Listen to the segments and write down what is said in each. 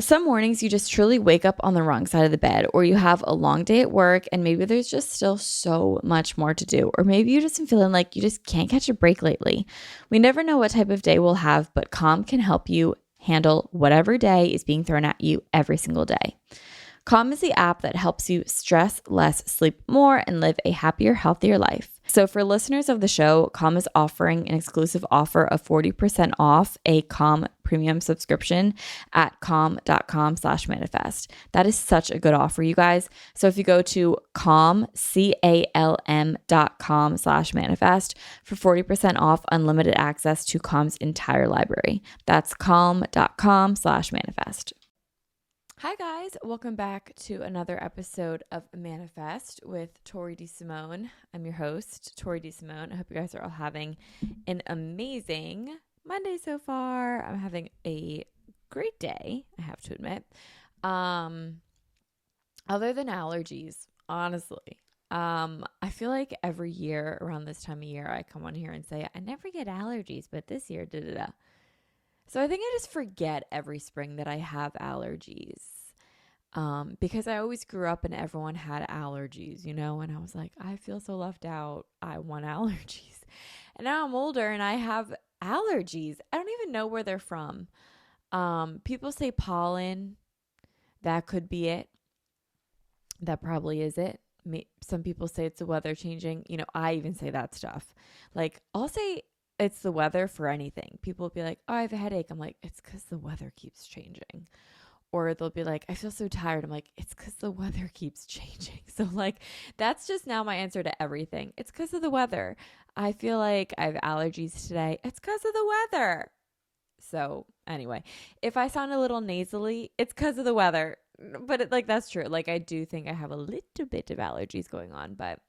Some mornings you just truly wake up on the wrong side of the bed, or you have a long day at work and maybe there's just still so much more to do, or maybe you just been feeling like you just can't catch a break lately. We never know what type of day we'll have, but Calm can help you handle whatever day is being thrown at you every single day. Calm is the app that helps you stress less, sleep more, and live a happier, healthier life. So for listeners of the show, Calm is offering an exclusive offer of 40% off a Calm premium subscription at calm.com/manifest. That is such a good offer, you guys. So if you go to calm.com/manifest for 40% off unlimited access to Calm's entire library. That's calm.com/manifest. Hi, guys. Welcome back to another episode of Manifest with Tori DeSimone. I'm your host, Tori DeSimone. I hope you guys are all having an amazing Monday so far. I'm having a great day, I have to admit. Other than allergies, honestly. I feel like every year around this time of year, I come on here and say, I never get allergies, but this year, da-da-da. So I think I just forget every spring that I have allergies. Because I always grew up and everyone had allergies, and I was like, I feel so left out. I want allergies. And now I'm older and I have allergies. I don't even know where they're from. People say pollen. That could be it. That probably is it. Some people say it's the weather changing. I even say that stuff. Like, I'll say it's the weather for anything. People will be like, oh, I have a headache. I'm like, it's because the weather keeps changing. Or they'll be like, I feel so tired. I'm like, it's because the weather keeps changing. So like, that's just now my answer to everything. It's because of the weather. I feel like I have allergies today. It's because of the weather. So anyway, if I sound a little nasally, it's because of the weather. But that's true. Like, I do think I have a little bit of allergies going on, but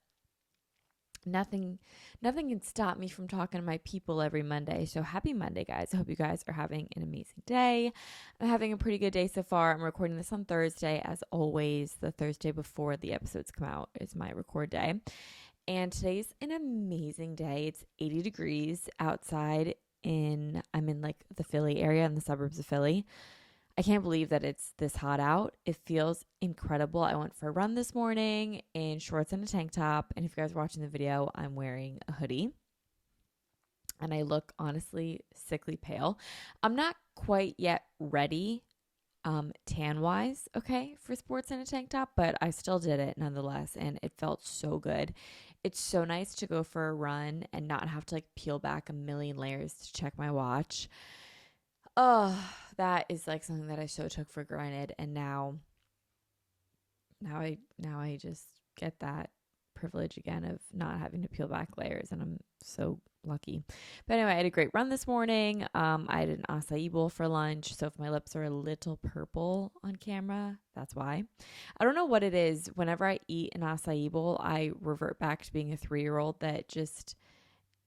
nothing can stop me from talking to my people every Monday. So happy Monday, guys. I hope you guys are having an amazing day. I'm having a pretty good day so far. I'm recording this on Thursday. As always, the Thursday before the episodes come out is my record day. And today's an amazing day. It's 80 degrees outside I'm in like the Philly area, in the suburbs of Philly. I can't believe that it's this hot out. It feels incredible. I went for a run this morning in shorts and a tank top. And if you guys are watching the video, I'm wearing a hoodie. And I look honestly sickly pale. I'm not quite yet ready tan-wise, okay, for sports and a tank top, but I still did it nonetheless. And it felt so good. It's so nice to go for a run and not have to peel back a million layers to check my watch. Oh, that is something that I so took for granted, and now I just get that privilege again of not having to peel back layers, and I'm so lucky. But anyway, I had a great run this morning. I had an acai bowl for lunch, so if my lips are a little purple on camera, that's why. I don't know what it is. Whenever I eat an acai bowl, I revert back to being a 3-year-old that just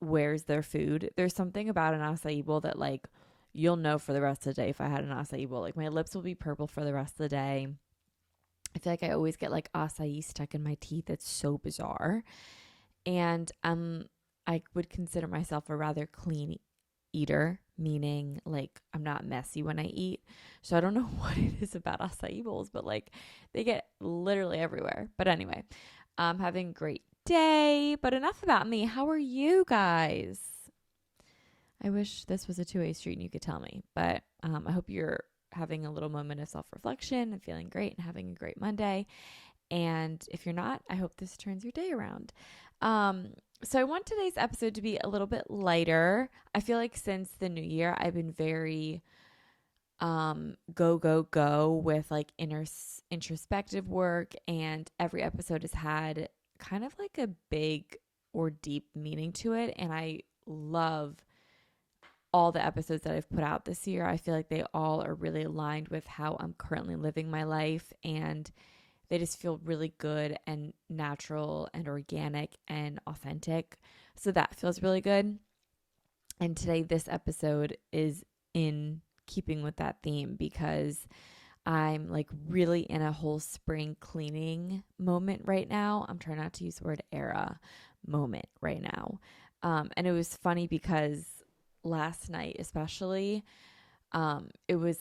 wears their food. There's something about an acai bowl that you'll know for the rest of the day. If I had an acai bowl, my lips will be purple for the rest of the day. I feel like I always get acai stuck in my teeth. It's so bizarre. And I would consider myself a rather clean eater, meaning I'm not messy when I eat. So I don't know what it is about acai bowls, but they get literally everywhere. But anyway, I'm having a great day. But enough about me. How are you guys? I wish this was a two-way street and you could tell me, but I hope you're having a little moment of self-reflection and feeling great and having a great Monday. And if you're not, I hope this turns your day around. So I want today's episode to be a little bit lighter. I feel like since the new year, I've been very go with introspective work, and every episode has had kind of a big or deep meaning to it. And I love all the episodes that I've put out this year. I feel like they all are really aligned with how I'm currently living my life, and they just feel really good and natural and organic and authentic. So that feels really good. And today, this episode is in keeping with that theme because I'm really in a whole spring cleaning moment right now. I'm trying not to use the word era moment right now. And it was funny because last night especially, it was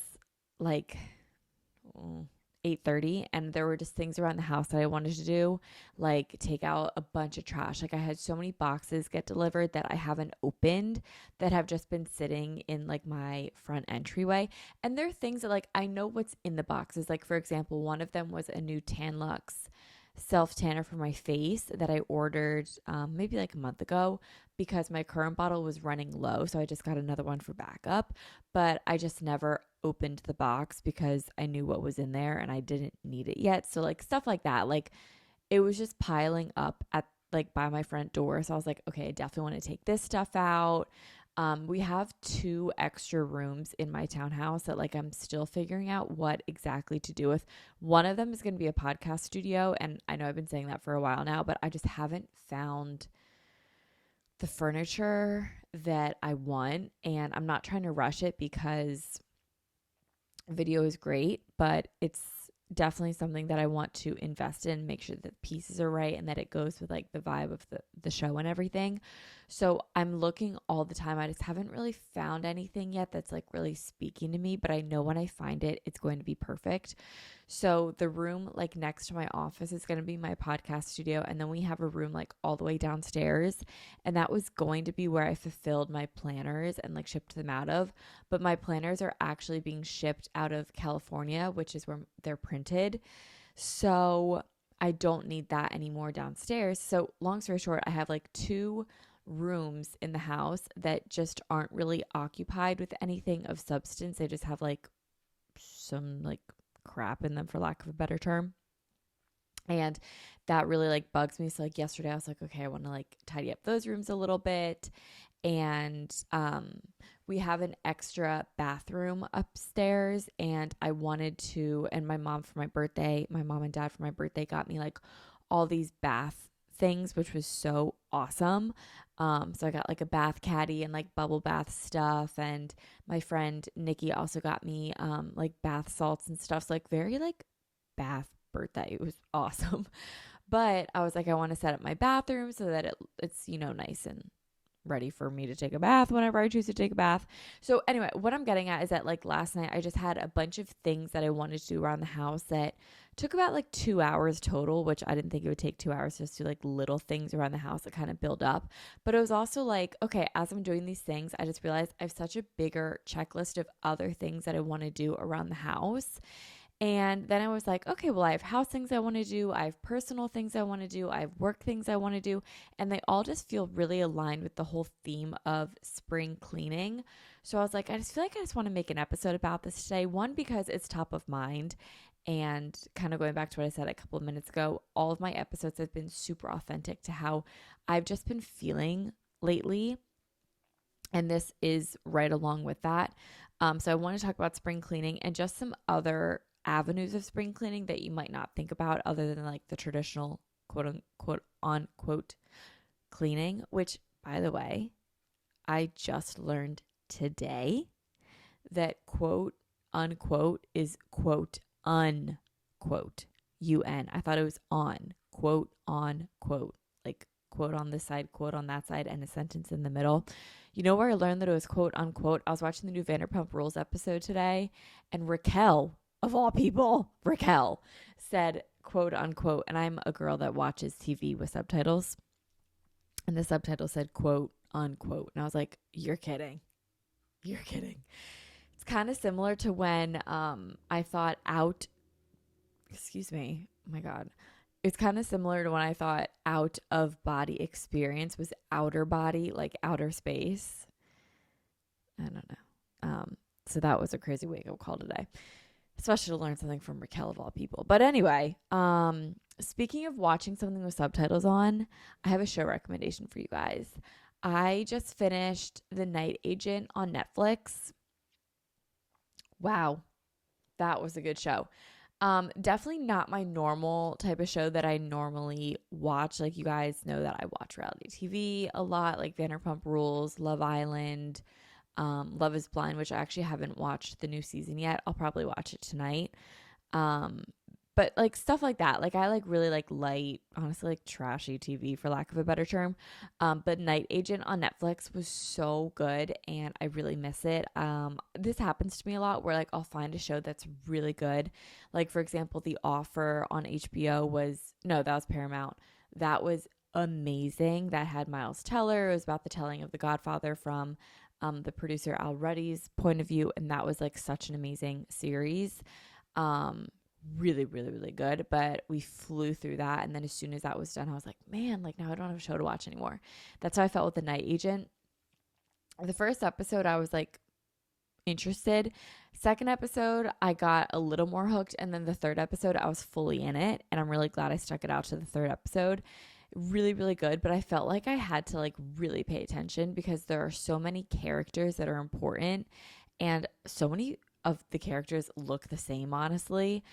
8:30, and there were just things around the house that I wanted to do, like take out a bunch of trash. Like I had so many boxes get delivered that I haven't opened that have just been sitting in like my front entryway. And there are things that like I know what's in the boxes. Like for example, one of them was a new Tanlux self tanner for my face that I ordered maybe like a month ago because my current bottle was running low. So I just got another one for backup. But I just never opened the box because I knew what was in there and I didn't need it yet. So like stuff like that. Like it was just piling up at like by my front door. So I was like, okay, I definitely want to take this stuff out. We have 2 extra rooms in my townhouse that like I'm still figuring out what exactly to do with. One of them is going to be a podcast studio, and I know I've been saying that for a while now, but I just haven't found the furniture that I want, and I'm not trying to rush it because video is great, but it's definitely something that I want to invest in, make sure that the pieces are right and that it goes with like the vibe of the show and everything. So I'm looking all the time. I just haven't really found anything yet that's like really speaking to me, but I know when I find it, it's going to be perfect. So the room like next to my office is going to be my podcast studio. And then we have a room like all the way downstairs. And that was going to be where I fulfilled my planners and like shipped them out of. But my planners are actually being shipped out of California, which is where they're printed. So I don't need that anymore downstairs. So long story short, I have like 2 rooms in the house that just aren't really occupied with anything of substance. They just have like some like crap in them, for lack of a better term. And that really like bugs me. So like yesterday I was like, okay, I want to like tidy up those rooms a little bit. And we have an extra bathroom upstairs, and I wanted to, and my mom and dad for my birthday got me like all these bath things, which was so awesome. So I got like a bath caddy and like bubble bath stuff, and my friend Nikki also got me like bath salts and stuff. So like very like bath birthday. It was awesome. But I was like, I want to set up my bathroom so that it's nice and ready for me to take a bath whenever I choose to take a bath. So anyway, what I'm getting at is that like last night I just had a bunch of things that I wanted to do around the house that took about like 2 hours total, which I didn't think it would take 2 hours just to do like little things around the house that kind of build up. But it was also like, okay, as I'm doing these things, I just realized I have such a bigger checklist of other things that I want to do around the house. And then I was like, okay, well, I have house things I want to do. I have personal things I want to do. I have work things I want to do. And they all just feel really aligned with the whole theme of spring cleaning. So I was like, I just feel like I just want to make an episode about this today. One, because it's top of mind. And kind of going back to what I said a couple of minutes ago, all of my episodes have been super authentic to how I've just been feeling lately. And this is right along with that. So I want to talk about spring cleaning and just some other avenues of spring cleaning that you might not think about other than like the traditional quote unquote cleaning, which by the way, I just learned today that quote unquote is quote unquote UN. I thought it was on quote like quote on this side, quote on that side, and a sentence in the middle. You know where I learned that it was quote unquote? I was watching the new Vanderpump Rules episode today, and Raquel, of all people, Raquel said quote unquote. And I'm a girl that watches TV with subtitles. And the subtitle said quote unquote. And I was like, you're kidding. You're kidding. It's kind of similar to when I thought excuse me. Oh my God. It's kind of similar to when I thought out of body experience was outer body, like outer space. I don't know. So that was a crazy wake up call today, especially to learn something from Raquel of all people. But anyway, speaking of watching something with subtitles on, I have a show recommendation for you guys. I just finished The Night Agent on Netflix. Wow, that was a good show. Definitely not my normal type of show that I normally watch. Like you guys know that I watch reality TV a lot, like Vanderpump Rules, Love Island, Love is Blind, which I actually haven't watched the new season yet. I'll probably watch it tonight. but like stuff like that. Like I like really like light, honestly like trashy TV for lack of a better term. But Night Agent on Netflix was so good and I really miss it. This happens to me a lot where like I'll find a show that's really good. Like for example, The Offer on HBO was no, that was Paramount. That was amazing. That had Miles Teller. It was about the telling of The Godfather from the producer Al Ruddy's point of view, and that was like such an amazing series. Um, really, really, really good. But we flew through that. And then as soon as that was done, I was like, man, like now I don't have a show to watch anymore. That's how I felt with The Night Agent. The first episode, I was like interested. Second episode, I got a little more hooked. And then the third episode, I was fully in it. And I'm really glad I stuck it out to the third episode. Really, really good. But I felt like I had to like really pay attention because there are so many characters that are important. And so many of the characters look the same, honestly.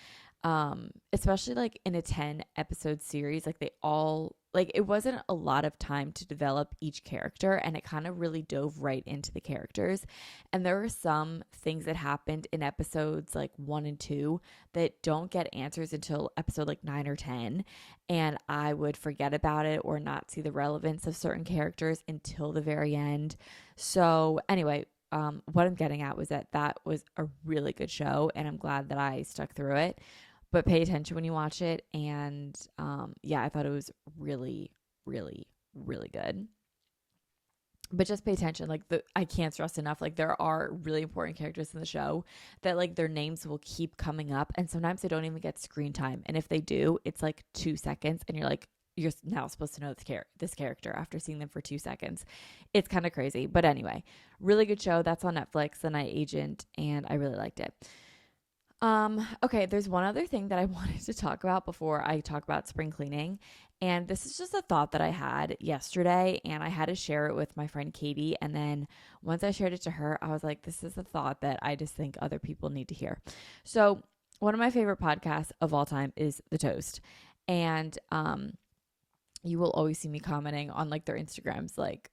Especially like in a 10 episode series, like they all like it wasn't a lot of time to develop each character and it kind of really dove right into the characters. And there were some things that happened in episodes like 1 and 2 that don't get answers until episode like 9 or 10, and I would forget about it or not see the relevance of certain characters until the very end. So anyway, what I'm getting at was that that was a really good show, and I'm glad that I stuck through it. But pay attention when you watch it, and yeah, I thought it was really, really, really good. But just pay attention. Like I can't stress enough. Like there are really important characters in the show that like their names will keep coming up, and sometimes they don't even get screen time. And if they do, it's like 2 seconds, and you're like, you're now supposed to know this character after seeing them for 2 seconds. It's kind of crazy. But anyway, really good show. That's on Netflix, The Night Agent, and I really liked it. Okay, there's one other thing that I wanted to talk about before I talk about spring cleaning. And this is just a thought that I had yesterday, and I had to share it with my friend Katie. And then once I shared it to her, I was like, this is a thought that I just think other people need to hear. So, one of my favorite podcasts of all time is The Toast. And you will always see me commenting on like their Instagrams. Like,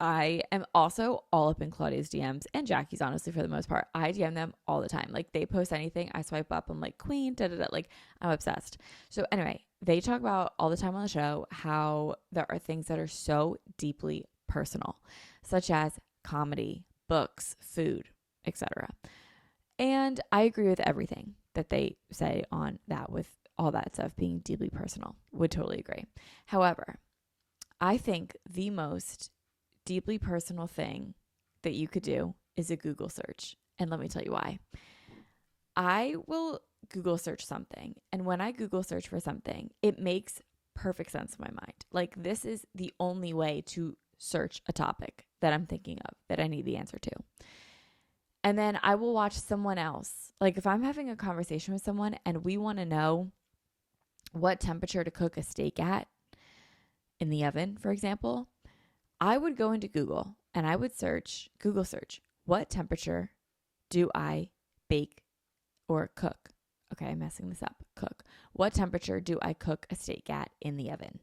I am also all up in Claudia's DMs and Jackie's, honestly, for the most part. I DM them all the time. Like, they post anything, I swipe up. I'm like, queen, da da da. Like, I'm obsessed. So, anyway, they talk about all the time on the show how there are things that are so deeply personal, such as comedy, books, food, etc. And I agree with everything that they say on that, with all that stuff being deeply personal. Would totally agree. However, I think the most deeply personal thing that you could do is a Google search. And let me tell you why. I will Google search something, and when I Google search for something, it makes perfect sense in my mind. Like, this is the only way to search a topic that I'm thinking of, that I need the answer to. And then I will watch someone else. Like, if I'm having a conversation with someone and we want to know what temperature to cook a steak at in the oven, for example, I would go into Google and I would Google search, what temperature do I bake or cook? Okay, I'm messing this up. Cook. What temperature do I cook a steak at in the oven?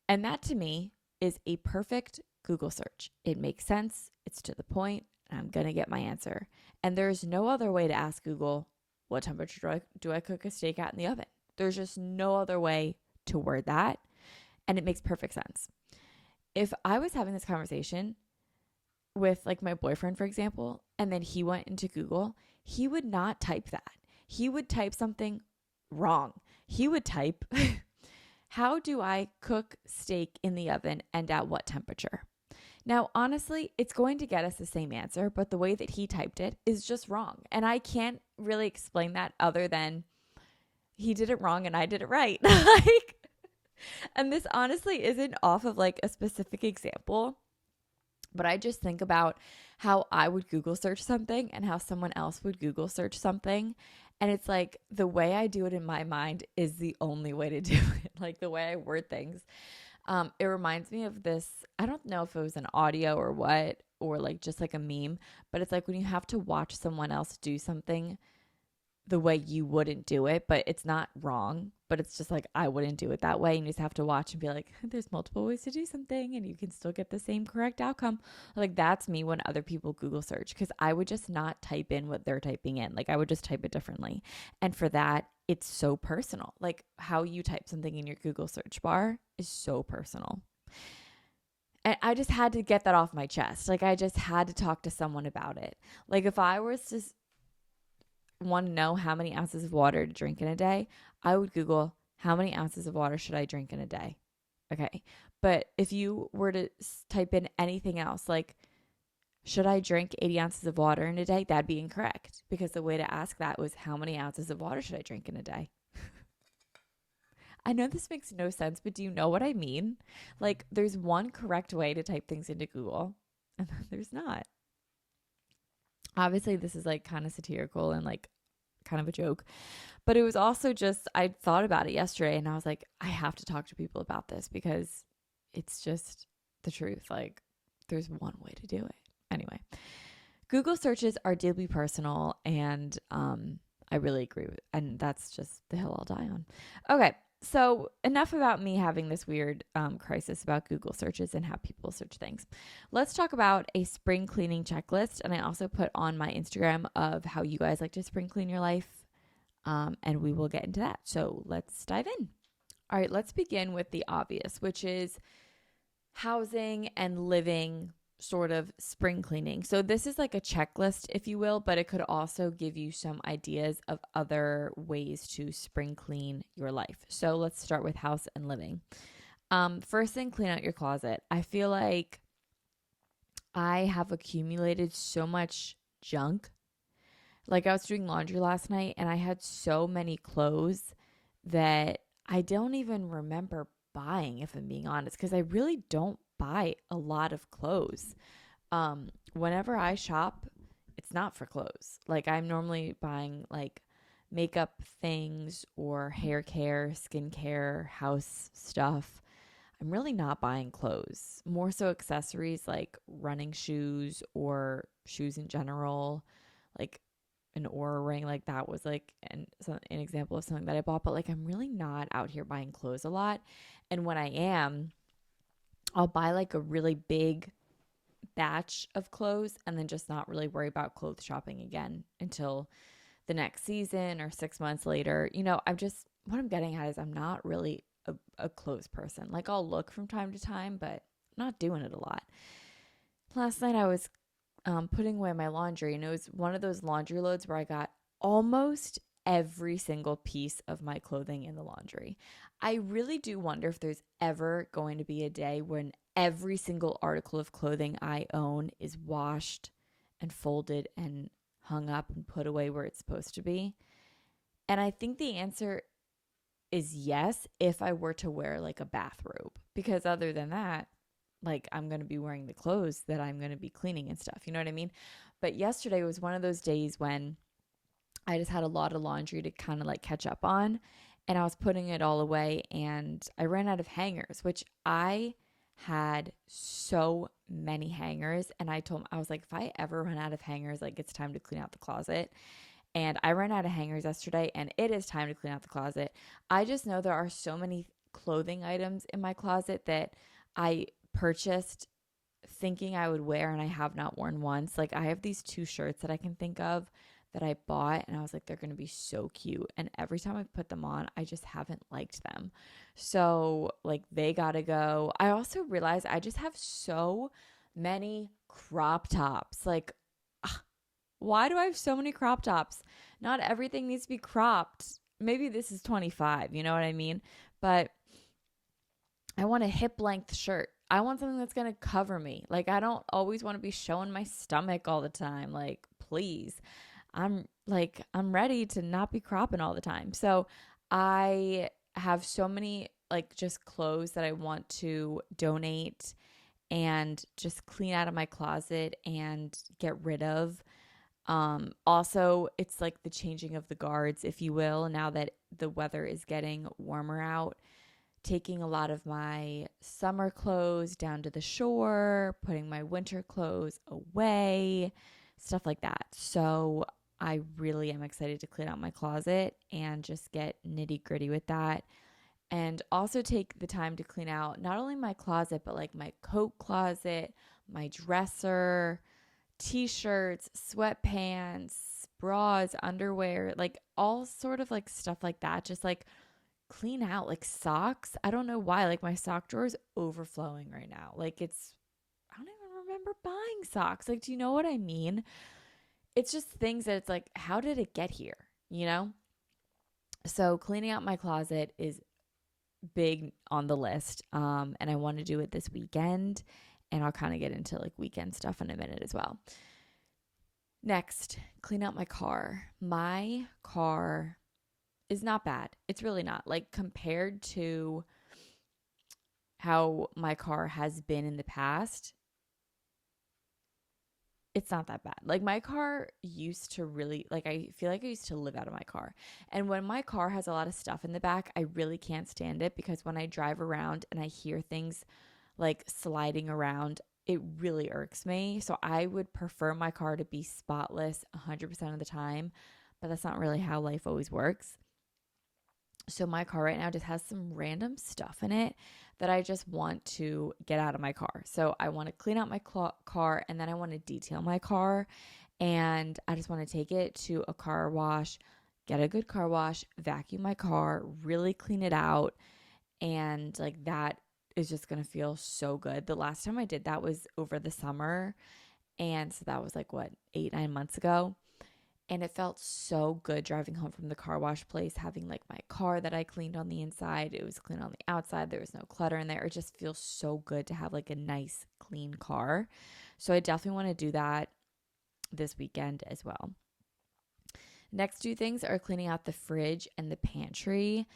And that to me is a perfect Google search. It makes sense. It's to the point. And I'm going to get my answer. And there's no other way to ask Google, what temperature do I cook a steak at in the oven? There's just no other way to word that. And it makes perfect sense. If I was having this conversation with like my boyfriend, for example, and then he went into Google, he would not type that. He would type something wrong. He would type, how do I cook steak in the oven and at what temperature? Now, honestly, it's going to get us the same answer, but the way that he typed it is just wrong. And I can't really explain that other than he did it wrong and I did it right. Like, and this honestly isn't off of like a specific example, but I just think about how I would Google search something and how someone else would Google search something. And it's like the way I do it in my mind is the only way to do it. Like the way I word things. It reminds me of this. I don't know if it was an audio or what, or like just like a meme, but it's like when you have to watch someone else do something the way you wouldn't do it, but it's not wrong, but it's just like I wouldn't do it that way. And you just have to watch and be like, there's multiple ways to do something and you can still get the same correct outcome. Like that's me when other people Google search, because I would just not type in what they're typing in. Like I would just type it differently. And for that, it's so personal. Like how you type something in your Google search bar is so personal. And I just had to get that off my chest. Like I just had to talk to someone about it. Like if I was to want to know how many ounces of water to drink in a day, I would Google how many ounces of water should I drink in a day. Okay. But if you were to type in anything else, like should I drink 80 ounces of water in a day? That'd be incorrect, because the way to ask that was how many ounces of water should I drink in a day? I know this makes no sense, but do you know what I mean? Like there's one correct way to type things into Google and then there's not. Obviously this is like kind of satirical and like kind of a joke, but it was also just, I thought about it yesterday and I was like, I have to talk to people about this because it's just the truth. Like there's one way to do it. Anyway, Google searches are deeply personal, and I really agree with, and that's just the hill I'll die on. Okay. So enough about me having this weird crisis about Google searches and how people search things. Let's talk about a spring cleaning checklist. And I also put on my Instagram of how you guys like to spring clean your life. And we will get into that. So let's dive in. All right, let's begin with the obvious, which is housing and living sort of spring cleaning. So this is like a checklist, if you will, but it could also give you some ideas of other ways to spring clean your life. So let's start with house and living. First thing, clean out your closet. I feel like I have accumulated so much junk. Like I was doing laundry last night and I had so many clothes that I don't even remember buying, if I'm being honest, because I really don't buy a lot of clothes. Whenever I shop, it's not for clothes. Like I'm normally buying like makeup things or hair care, skincare, house stuff. I'm really not buying clothes. More so accessories like running shoes or shoes in general, like an Aura ring. Like that was like an example of something that I bought. But like I'm really not out here buying clothes a lot. And when I am, I'll buy like a really big batch of clothes and then just not really worry about clothes shopping again until the next season or 6 months later. You know, what I'm getting at is I'm not really a clothes person. Like I'll look from time to time, but I'm not doing it a lot. Last night I was putting away my laundry, and it was one of those laundry loads where I got almost every single piece of my clothing in the laundry. I really do wonder if there's ever going to be a day when every single article of clothing I own is washed and folded and hung up and put away where it's supposed to be. And I think the answer is yes, if I were to wear like a bathrobe, because other than that, like I'm going to be wearing the clothes that I'm going to be cleaning and stuff. You know what I mean? But yesterday was one of those days when I just had a lot of laundry to kind of like catch up on, and I was putting it all away and I ran out of hangers, which I had so many hangers. And I was like, if I ever run out of hangers, like it's time to clean out the closet. And I ran out of hangers yesterday, and it is time to clean out the closet. I just know there are so many clothing items in my closet that I purchased thinking I would wear and I have not worn once. Like I have these 2 shirts that I can think of that I bought, and I was like, they're going to be so cute. And every time I put them on, I just haven't liked them. So like they got to go. I also realized I just have so many crop tops. Like, why do I have so many crop tops? Not everything needs to be cropped. Maybe this is 25, you know what I mean? But I want a hip length shirt. I want something that's going to cover me. Like I don't always want to be showing my stomach all the time. Like, please. I'm ready to not be cropping all the time. So I have so many like just clothes that I want to donate and just clean out of my closet and get rid of. Also, it's like the changing of the guards, if you will, now that the weather is getting warmer out, taking a lot of my summer clothes down to the shore, putting my winter clothes away, stuff like that. So I really am excited to clean out my closet and just get nitty gritty with that. And also take the time to clean out not only my closet, but like my coat closet, my dresser, t-shirts, sweatpants, bras, underwear, like all sort of like stuff like that. Just like clean out, like socks. I don't know why. Like my sock drawer is overflowing right now. I don't even remember buying socks. Like, do you know what I mean? It's just things that it's like, how did it get here? You know? So cleaning out my closet is big on the list. And I want to do it this weekend. And I'll kind of get into like weekend stuff in a minute as well. Next, clean out my car. My car is not bad. It's really not. Like compared to how my car has been in the past, it's not that bad. Like my car used to really, like I feel like I used to live out of my car. And when my car has a lot of stuff in the back, I really can't stand it because when I drive around and I hear things like sliding around, it really irks me. So I would prefer my car to be spotless 100% of the time, but that's not really how life always works. So my car right now just has some random stuff in it that I just want to get out of my car. So I want to clean out my car, and then I want to detail my car, and I just want to take it to a car wash, get a good car wash, vacuum my car, really clean it out, and like that is just going to feel so good. The last time I did that was over the summer, and so that was like what, 8-9 months ago. And it felt so good driving home from the car wash place, having like my car that I cleaned on the inside. It was clean on the outside. There was no clutter in there. It just feels so good to have like a nice, clean car. So I definitely want to do that this weekend as well. Next two things are cleaning out the fridge and the pantry.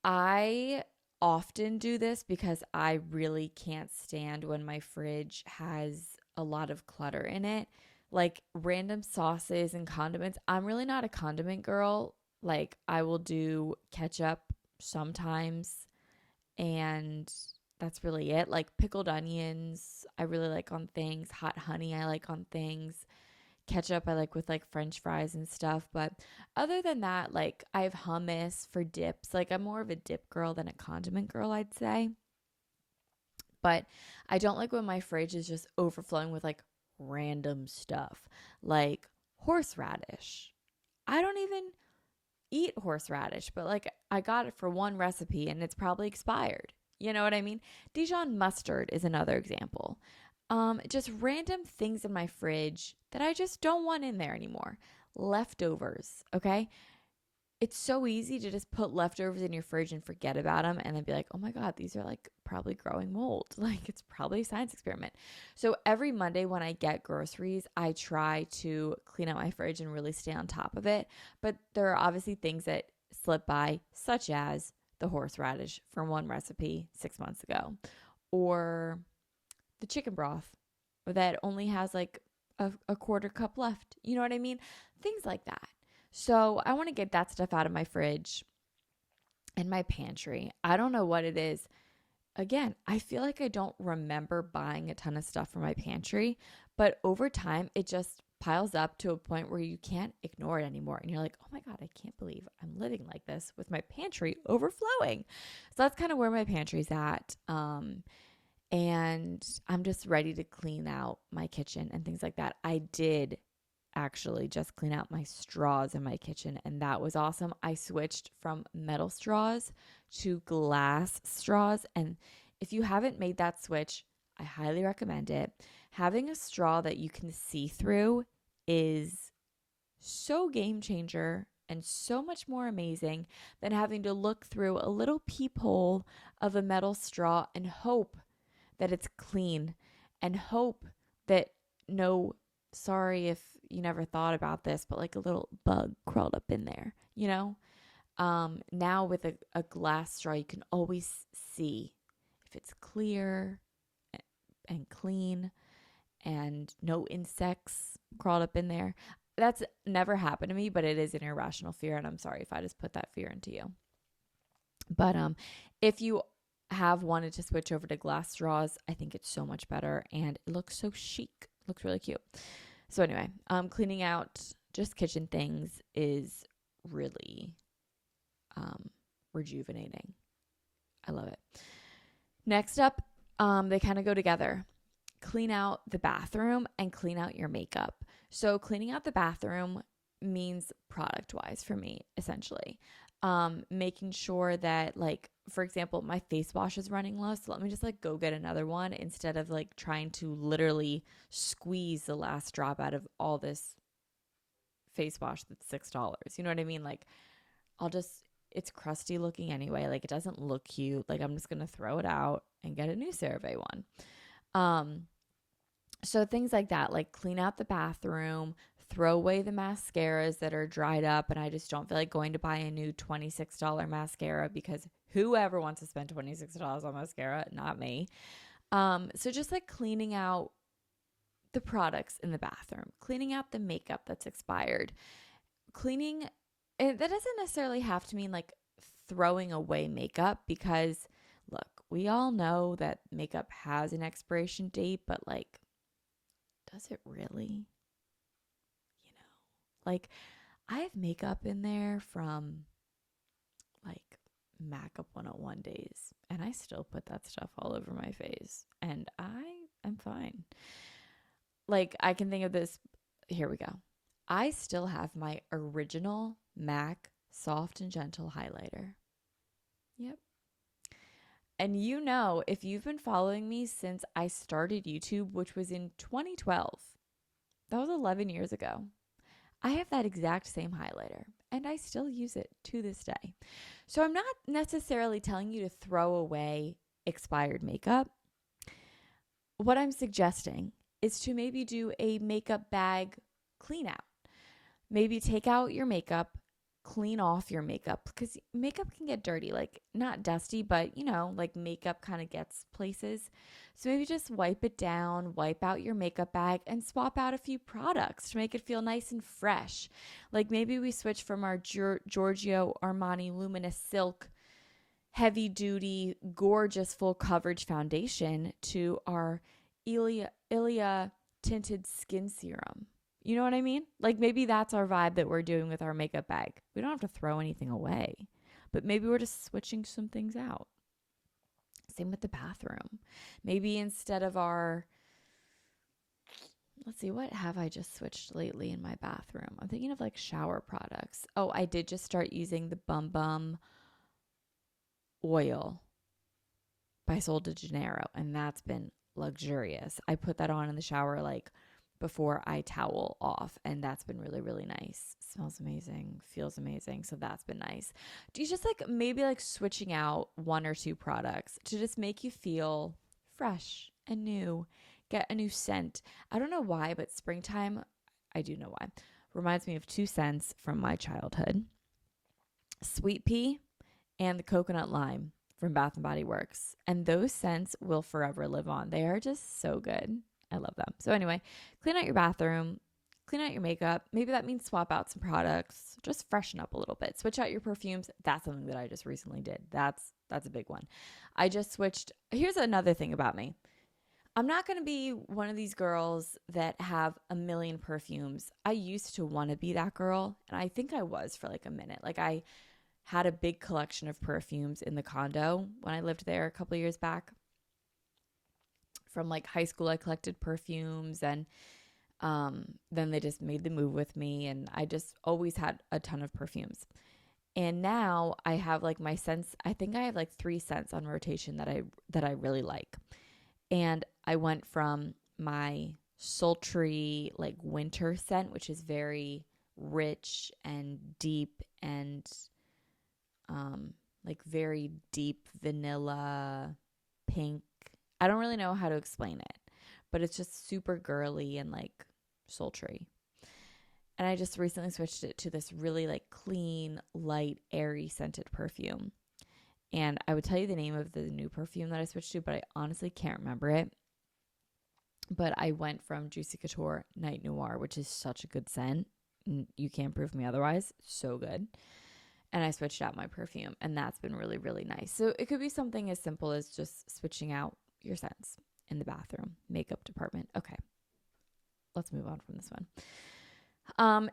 I often do this because I really can't stand when my fridge has a lot of clutter in it, like random sauces and condiments. I'm really not a condiment girl. Like I will do ketchup sometimes, and that's really it. Like pickled onions, I really like on things. Hot honey, I like on things. Ketchup, I like with like French fries and stuff. But other than that, like I have hummus for dips. Like I'm more of a dip girl than a condiment girl, I'd say. But I don't like when my fridge is just overflowing with like random stuff, like horseradish. I don't even eat horseradish, but like I got it for one recipe and it's probably expired. You know what I mean? Dijon mustard is another example. Just random things in my fridge that I just don't want in there anymore. Leftovers, okay? It's so easy to just put leftovers in your fridge and forget about them and then be like, oh my God, these are like probably growing mold. Like it's probably a science experiment. So every Monday when I get groceries, I try to clean out my fridge and really stay on top of it. But there are obviously things that slip by, such as the horseradish from one recipe 6 months ago, or the chicken broth that only has like a quarter cup left. You know what I mean? Things like that. So I want to get that stuff out of my fridge and my pantry. I don't know what it is. Again, I feel like I don't remember buying a ton of stuff for my pantry, but over time it just piles up to a point where you can't ignore it anymore. And you're like, oh my God, I can't believe I'm living like this with my pantry overflowing. So that's kind of where my pantry's at. And I'm just ready to clean out my kitchen and things like that. I did actually just clean out my straws in my kitchen, and that was awesome. I switched from metal straws to glass straws, and if you haven't made that switch, I highly recommend it. Having a straw that you can see through is so game changer and so much more amazing than having to look through a little peephole of a metal straw and hope that it's clean and hope that no, sorry if you never thought about this, but like a little bug crawled up in there, you know? Now with a glass straw, you can always see if it's clear and clean and no insects crawled up in there. That's never happened to me, but it is an irrational fear, and I'm sorry if I just put that fear into you. But if you have wanted to switch over to glass straws, I think it's so much better and it looks so chic. It looks really cute. So anyway, cleaning out just kitchen things is really rejuvenating. I love it. Next up, they kind of go together. Clean out the bathroom and clean out your makeup. So cleaning out the bathroom means product wise for me, essentially. Making sure that, like, for example, my face wash is running low, so let me just like go get another one instead of like trying to literally squeeze the last drop out of all this face wash that's $6. You know what I mean? Like, it's crusty looking anyway. Like, it doesn't look cute. Like, I'm just gonna throw it out and get a new CeraVe one. So things like that, like clean out the bathroom, throw away the mascaras that are dried up, and I just don't feel like going to buy a new $26 mascara because whoever wants to spend $26 on mascara, not me. So just like cleaning out the products in the bathroom, cleaning out the makeup that's expired, cleaning. That doesn't necessarily have to mean like throwing away makeup because look, we all know that makeup has an expiration date, but like, does it really? You know, like I have makeup in there from like Makeup 101 days, and I still put that stuff all over my face, and I am fine. Like, I can think of this. Here we go. I still have my original MAC Soft and Gentle highlighter. Yep. And you know, if you've been following me since I started YouTube, which was in 2012, that was 11 years ago, I have that exact same highlighter and I still use it to this day. So I'm not necessarily telling you to throw away expired makeup. What I'm suggesting is to maybe do a makeup bag clean out. Maybe take out your makeup, clean off your makeup because makeup can get dirty, like not dusty, but you know, like makeup kind of gets places. So maybe just wipe it down, wipe out your makeup bag and swap out a few products to make it feel nice and fresh. Like maybe we switch from our Giorgio Armani Luminous Silk heavy duty, gorgeous full coverage foundation to our Ilia tinted skin serum. You know what I mean? Like maybe that's our vibe that we're doing with our makeup bag. We don't have to throw anything away, but maybe we're just switching some things out. Same with the bathroom. Maybe instead of let's see, what have I just switched lately in my bathroom? I'm thinking of like shower products. Oh, I did just start using the Bum Bum oil by Sol de Janeiro, and that's been luxurious. I put that on in the shower like before I towel off, and that's been really, really nice. Smells amazing, feels amazing, so that's been nice. Do you just like maybe like switching out one or two products to just make you feel fresh and new, get a new scent. I don't know why, but springtime, I do know why, reminds me of two scents from my childhood: sweet pea and the coconut lime from Bath and Body Works. And those scents will forever live on. They are just so good. I love them. So anyway, clean out your bathroom, clean out your makeup. Maybe that means swap out some products, just freshen up a little bit. Switch out your perfumes. That's something that I just recently did. That's a big one. I just switched. Here's another thing about me. I'm not going to be one of these girls that have a million perfumes. I used to want to be that girl, and I think I was for like a minute. Like I had a big collection of perfumes in the condo when I lived there a couple years back. From like high school, I collected perfumes, and then they just made the move with me, and I just always had a ton of perfumes. And now I have like my scents. I think I have like 3 scents on rotation that I really like. And I went from my sultry like winter scent, which is very rich and deep and like very deep vanilla pink. I don't really know how to explain it, but it's just super girly and like sultry. And I just recently switched it to this really like clean, light, airy scented perfume. And I would tell you the name of the new perfume that I switched to, but I honestly can't remember it. But I went from Juicy Couture Night Noir, which is such a good scent. You can't prove me otherwise. So good. And I switched out my perfume, and that's been really, really nice. So it could be something as simple as just switching out your scents in the bathroom, makeup department. Okay, let's move on from this one.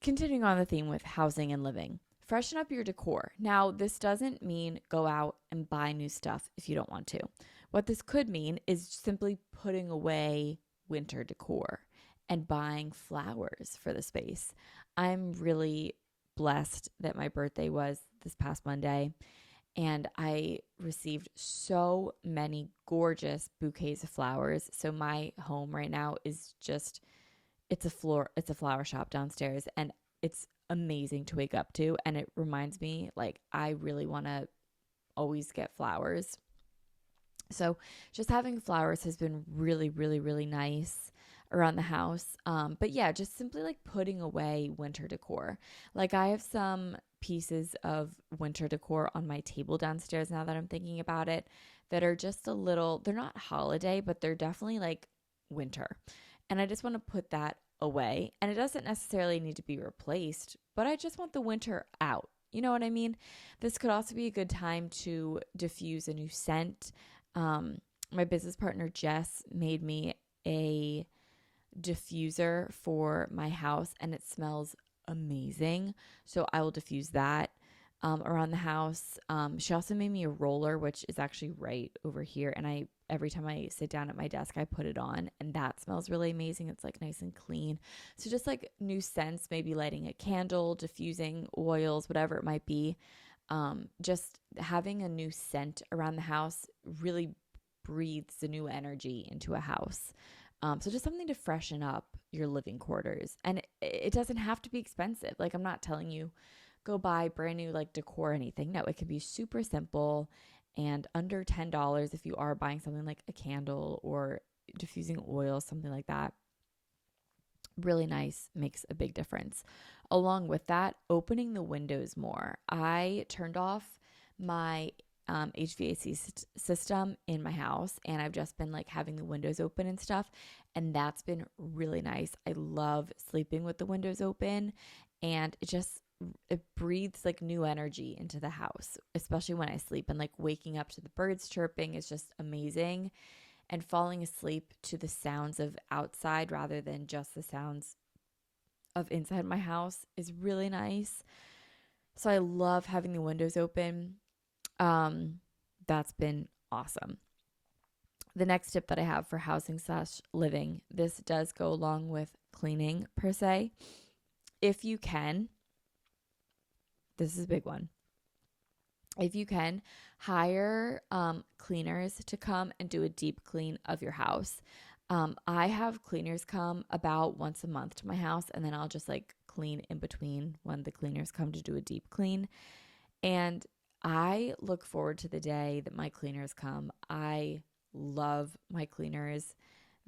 continuing on the theme with housing and living, freshen up your decor. Now, this doesn't mean go out and buy new stuff if you don't want to. What this could mean is simply putting away winter decor and buying flowers for the space. I'm really blessed that my birthday was this past Monday, and I received so many gorgeous bouquets of flowers. So my home right now is just it's a flower shop downstairs, and it's amazing to wake up to, and it reminds me like I really want to always get flowers. So just having flowers has been really, really, really nice around the house. But yeah, just simply like putting away winter decor. Like I have some pieces of winter decor on my table downstairs now that I'm thinking about it that are just a little, they're not holiday, but they're definitely like winter. And I just want to put that away. And it doesn't necessarily need to be replaced, but I just want the winter out. You know what I mean? This could also be a good time to diffuse a new scent. My business partner Jess made me a diffuser for my house, and it smells amazing. So I will diffuse that around the house. She also made me a roller, which is actually right over here. And every time I sit down at my desk, I put it on, and that smells really amazing. It's like nice and clean. So just like new scents, maybe lighting a candle, diffusing oils, whatever it might be. Just having a new scent around the house really breathes a new energy into a house. So just something to freshen up your living quarters. And it doesn't have to be expensive. Like I'm not telling you go buy brand new like decor or anything. No, it can be super simple and under $10 if you are buying something like a candle or diffusing oil, something like that. Really nice, makes a big difference. Along with that, opening the windows more. I turned off my HVAC system in my house, and I've just been like having the windows open and stuff, and that's been really nice. I love sleeping with the windows open, and it breathes like new energy into the house, especially when I sleep, and like waking up to the birds chirping is just amazing, and falling asleep to the sounds of outside rather than just the sounds of inside my house is really nice. So I love having the windows open. That's been awesome. The next tip that I have for housing / living, this does go along with cleaning per se. If you can, this is a big one. If you can, hire cleaners to come and do a deep clean of your house. I have cleaners come about once a month to my house, and then I'll just like clean in between when the cleaners come to do a deep clean. And I look forward to the day that my cleaners come. I love my cleaners.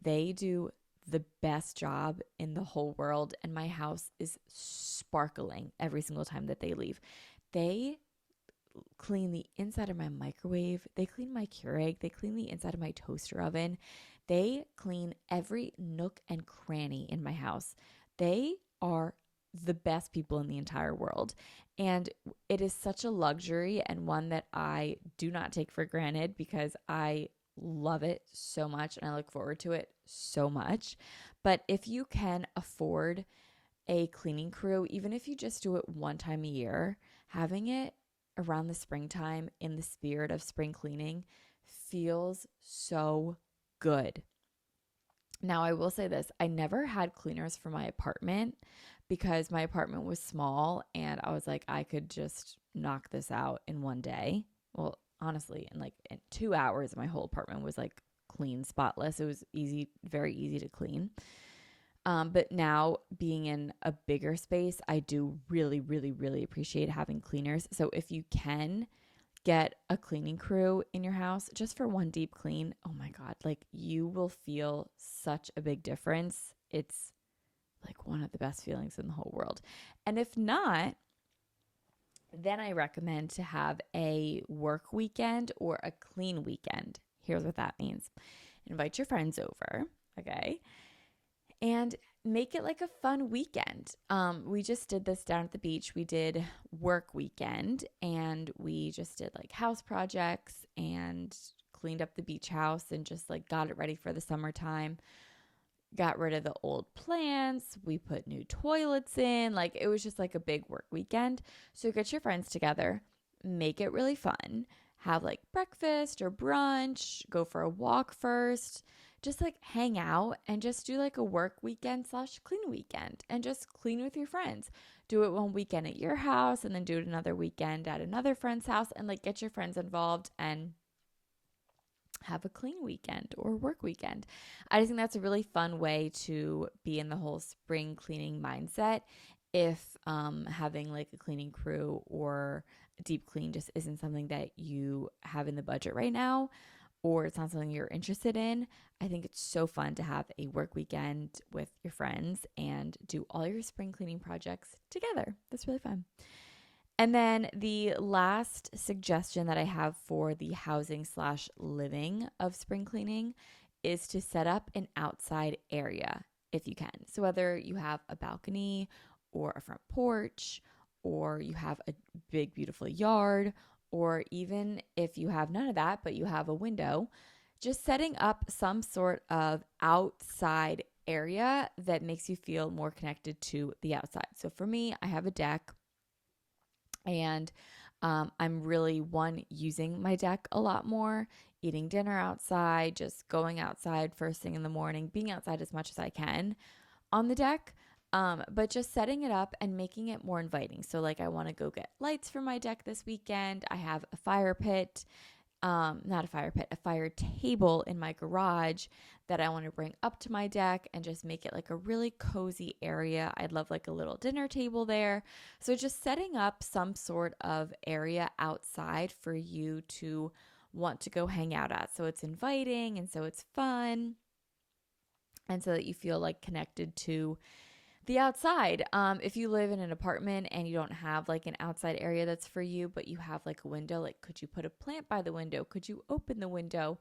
They do the best job in the whole world, and my house is sparkling every single time that they leave. They clean the inside of my microwave. They clean my Keurig. They clean the inside of my toaster oven. They clean every nook and cranny in my house. They are the best people in the entire world. And it is such a luxury, and one that I do not take for granted because I love it so much and I look forward to it so much. But if you can afford a cleaning crew, even if you just do it one time a year, having it around the springtime in the spirit of spring cleaning feels so good. Now, I will say this, I never had cleaners for my apartment because my apartment was small, and I was like, I could just knock this out in one day. Well, honestly, in 2 hours, my whole apartment was like clean, spotless. It was easy, very easy to clean. But now being in a bigger space, I do really, really, really appreciate having cleaners. So if you can get a cleaning crew in your house just for one deep clean, oh my God, like you will feel such a big difference. It's like one of the best feelings in the whole world. And if not, then I recommend to have a work weekend or a clean weekend. Here's what that means. Invite your friends over, okay? And make it like a fun weekend. We just did this down at the beach. We did work weekend, and we just did like house projects and cleaned up the beach house and just like got it ready for the summertime. got rid of the old plants. We put new toilets in. Like, it was just like a big work weekend. So get your friends together, make it really fun. Have like breakfast or brunch, go for a walk first. Just like hang out and just do like a work weekend / clean weekend and just clean with your friends. Do it one weekend at your house and then do it another weekend at another friend's house and like get your friends involved and have a clean weekend or work weekend. I just think that's a really fun way to be in the whole spring cleaning mindset if having like a cleaning crew or a deep clean just isn't something that you have in the budget right now, or it's not something you're interested in. I think it's so fun to have a work weekend with your friends and do all your spring cleaning projects together. That's really fun. And then the last suggestion that I have for the housing / living of spring cleaning is to set up an outside area if you can. So whether you have a balcony or a front porch, or you have a big, beautiful yard, or even if you have none of that, but you have a window, just setting up some sort of outside area that makes you feel more connected to the outside. So for me, I have a deck. And I'm really using my deck a lot more, eating dinner outside, just going outside first thing in the morning, being outside as much as I can on the deck, but just setting it up and making it more inviting. So like I want to go get lights for my deck this weekend. I have a fire pit. Not a fire pit, a fire table in my garage that I want to bring up to my deck and just make it like a really cozy area. I'd love like a little dinner table there. So just setting up some sort of area outside for you to want to go hang out at. So it's inviting and so it's fun and so that you feel like connected to the outside. If you live in an apartment and you don't have like an outside area that's for you, but you have like a window, like could you put a plant by the window? Could you open the window?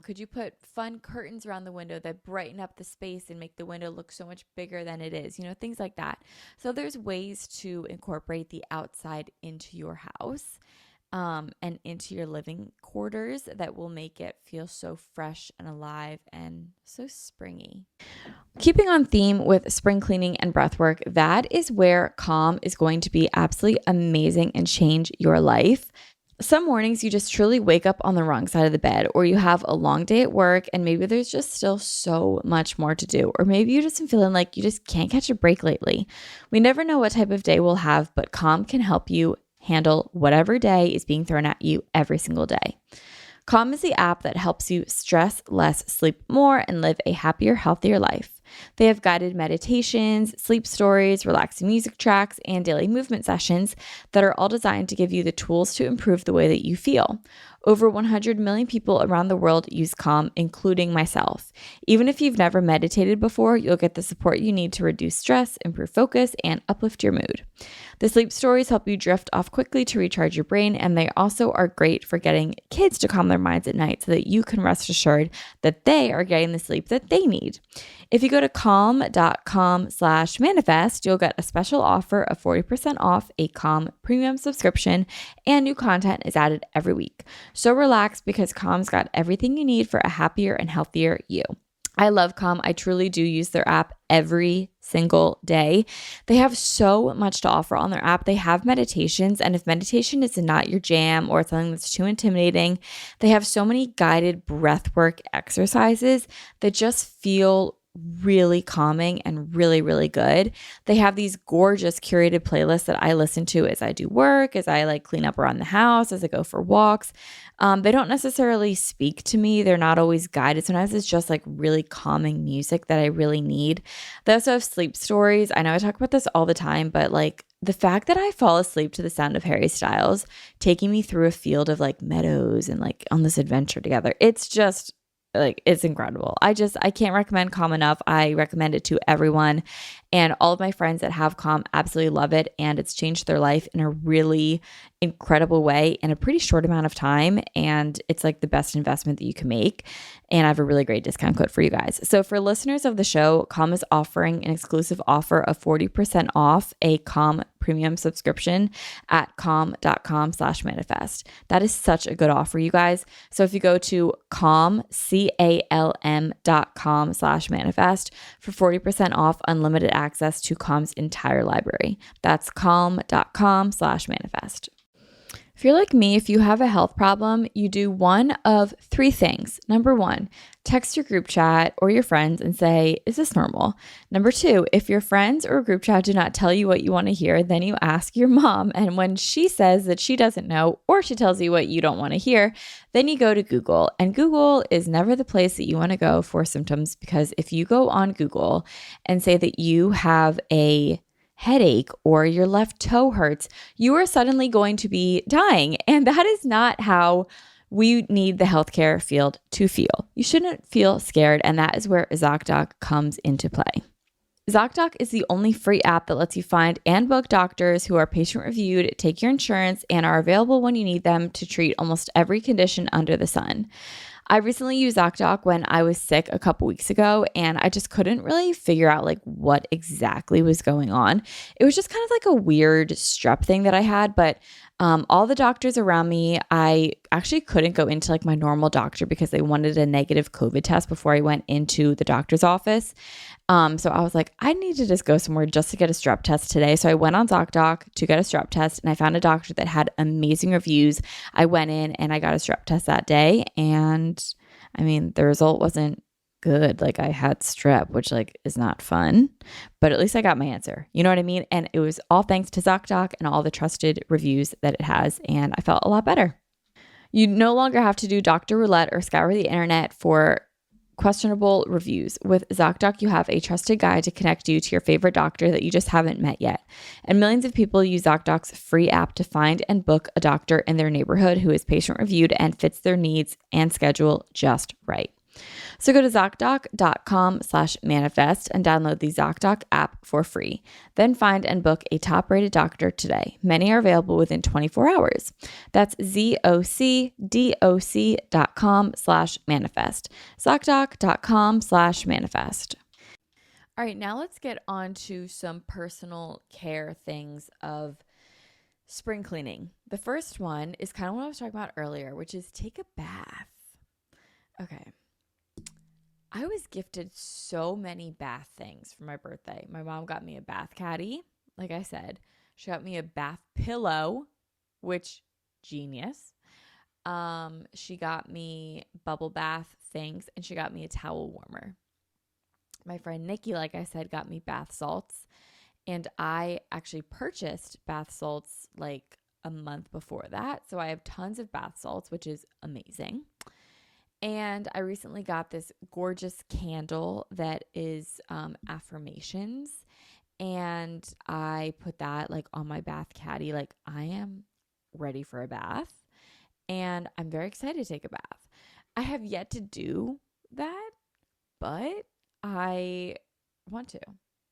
Could you put fun curtains around the window that brighten up the space and make the window look so much bigger than it is? Things like that. So there's ways to incorporate the outside into your house. And into your living quarters that will make it feel so fresh and alive and so springy. Keeping on theme with spring cleaning and breath work, that is where Calm is going to be absolutely amazing and change your life. Some mornings you just truly wake up on the wrong side of the bed, or you have a long day at work and maybe there's just still so much more to do, or maybe you just been feeling like you just can't catch a break lately. We never know what type of day we'll have, but Calm can help you handle whatever day is being thrown at you every single day. Calm is the app that helps you stress less, sleep more, and live a happier, healthier life. They have guided meditations, sleep stories, relaxing music tracks, and daily movement sessions that are all designed to give you the tools to improve the way that you feel. Over 100 million people around the world use Calm, including myself. Even if you've never meditated before, you'll get the support you need to reduce stress, improve focus, and uplift your mood. The sleep stories help you drift off quickly to recharge your brain, and they also are great for getting kids to calm their minds at night so that you can rest assured that they are getting the sleep that they need. If you go to calm.com/manifest, you'll get a special offer of 40% off a Calm premium subscription, and new content is added every week. So relax because Calm's got everything you need for a happier and healthier you. I love Calm. I truly do use their app every single day. They have so much to offer on their app. They have meditations, and if meditation is not your jam or something that's too intimidating, they have so many guided breathwork exercises that just feel really calming and really, really good. They have these gorgeous curated playlists that I listen to as I do work, as I like clean up around the house, as I go for walks. They don't necessarily speak to me. They're not always guided. Sometimes it's just like really calming music that I really need. They also have sleep stories. I know I talk about this all the time, but like the fact that I fall asleep to the sound of Harry Styles taking me through a field of like meadows and like on this adventure together, it's just like, it's incredible. I can't recommend Calm enough. I recommend it to everyone. And all of my friends that have Calm absolutely love it, and it's changed their life in a really incredible way in a pretty short amount of time. And it's like the best investment that you can make. And I have a really great discount code for you guys. So for listeners of the show, Calm is offering an exclusive offer of 40% off a Calm premium subscription at calm.com/manifest. That is such a good offer, you guys. So if you go to calm.com/manifest for 40% off unlimited access to Calm's entire library. That's calm.com/manifest. If you're like me, if you have a health problem, you do one of three things. Number one, text your group chat or your friends and say, is this normal? Number two, if your friends or group chat do not tell you what you want to hear, then you ask your mom. And when she says that she doesn't know, or she tells you what you don't want to hear, then you go to Google. And Google is never the place that you want to go for symptoms, because if you go on Google and say that you have a headache or your left toe hurts, you are suddenly going to be dying. And that is not how we need the healthcare field to feel. You shouldn't feel scared, and that is where ZocDoc comes into play. ZocDoc is the only free app that lets you find and book doctors who are patient reviewed, take your insurance, and are available when you need them to treat almost every condition under the sun. I recently used ZocDoc when I was sick a couple weeks ago, and I just couldn't really figure out like what exactly was going on. It was just kind of like a weird strep thing that I had, but all the doctors around me, I actually couldn't go into like my normal doctor because they wanted a negative COVID test before I went into the doctor's office. So I was like, I need to just go somewhere just to get a strep test today. So I went on ZocDoc to get a strep test, and I found a doctor that had amazing reviews. I went in and I got a strep test that day, and I mean, the result wasn't good. Like, I had strep, which like is not fun, but at least I got my answer. You know what I mean? And it was all thanks to ZocDoc and all the trusted reviews that it has, and I felt a lot better. You no longer have to do doctor roulette or scour the internet for questionable reviews. With ZocDoc, you have a trusted guide to connect you to your favorite doctor that you just haven't met yet. And millions of people use ZocDoc's free app to find and book a doctor in their neighborhood who is patient reviewed and fits their needs and schedule just right. So go to ZocDoc.com/manifest and download the ZocDoc app for free. Then find and book a top-rated doctor today. Many are available within 24 hours. That's ZocDoc.com/manifest. ZocDoc.com/manifest. All right, now let's get on to some personal care things of spring cleaning. The first one is kind of what I was talking about earlier, which is take a bath. Okay. I was gifted so many bath things for my birthday. My mom got me a bath caddy, like I said. She got me a bath pillow, which, genius. She got me bubble bath things, and she got me a towel warmer. My friend Nikki, like I said, got me bath salts, and I actually purchased bath salts like a month before that. So I have tons of bath salts, which is amazing. And I recently got this gorgeous candle that is affirmations. And I put that like on my bath caddy. Like, I am ready for a bath. And I'm very excited to take a bath. I have yet to do that, but I want to.